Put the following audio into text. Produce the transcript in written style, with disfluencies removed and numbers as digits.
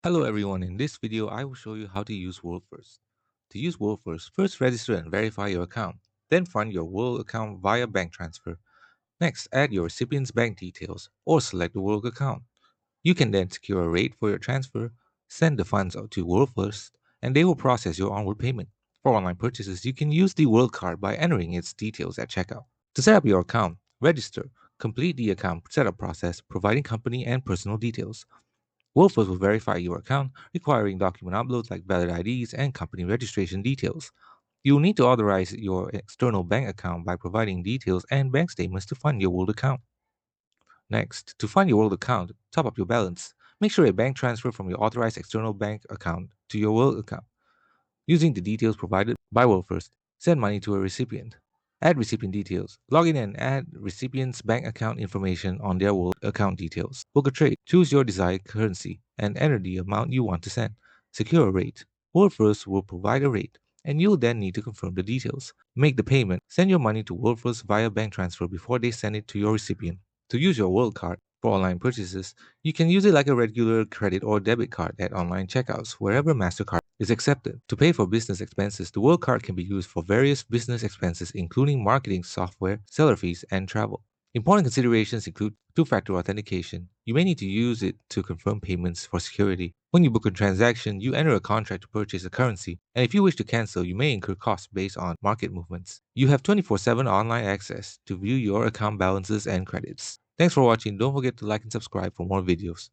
Hello everyone, in this video I will show you how to use WorldFirst. To use WorldFirst, first register and verify your account, then fund your World account via bank transfer. Next, add your recipient's bank details or select the World account. You can then secure a rate for your transfer, send the funds out to WorldFirst, and they will process your onward payment. For online purchases, you can use the World card by entering its details at checkout. To set up your account, register, complete the account setup process, providing company and personal details. Wolfers will verify your account, requiring document uploads like valid IDs and company registration details. You will need to authorize your external bank account by providing details and bank statements to fund your World account. Next, to fund your World account, top up your balance. Make sure a bank transfer from your authorized external bank account to your World account. Using the details provided by WorldFirst, send money to a recipient. Add recipient details. Log in and add recipient's bank account information on their World account details. Book a trade. Choose your desired currency and enter the amount you want to send. Secure a rate. WorldFirst will provide a rate, and you'll then need to confirm the details. Make the payment. Send your money to WorldFirst via bank transfer before they send it to your recipient. To use your World card for online purchases, you can use it like a regular credit or debit card at online checkouts wherever MasterCard is accepted. To pay for business expenses, the World Card can be used for various business expenses, including marketing software, seller fees, and travel. Important considerations include two-factor authentication. You may need to use it to confirm payments for security. When you book a transaction, you enter a contract to purchase a currency, and if you wish to cancel, you may incur costs based on market movements. You have 24/7 online access to view your account balances and credits. Thanks for watching. Don't forget to like and subscribe for more videos.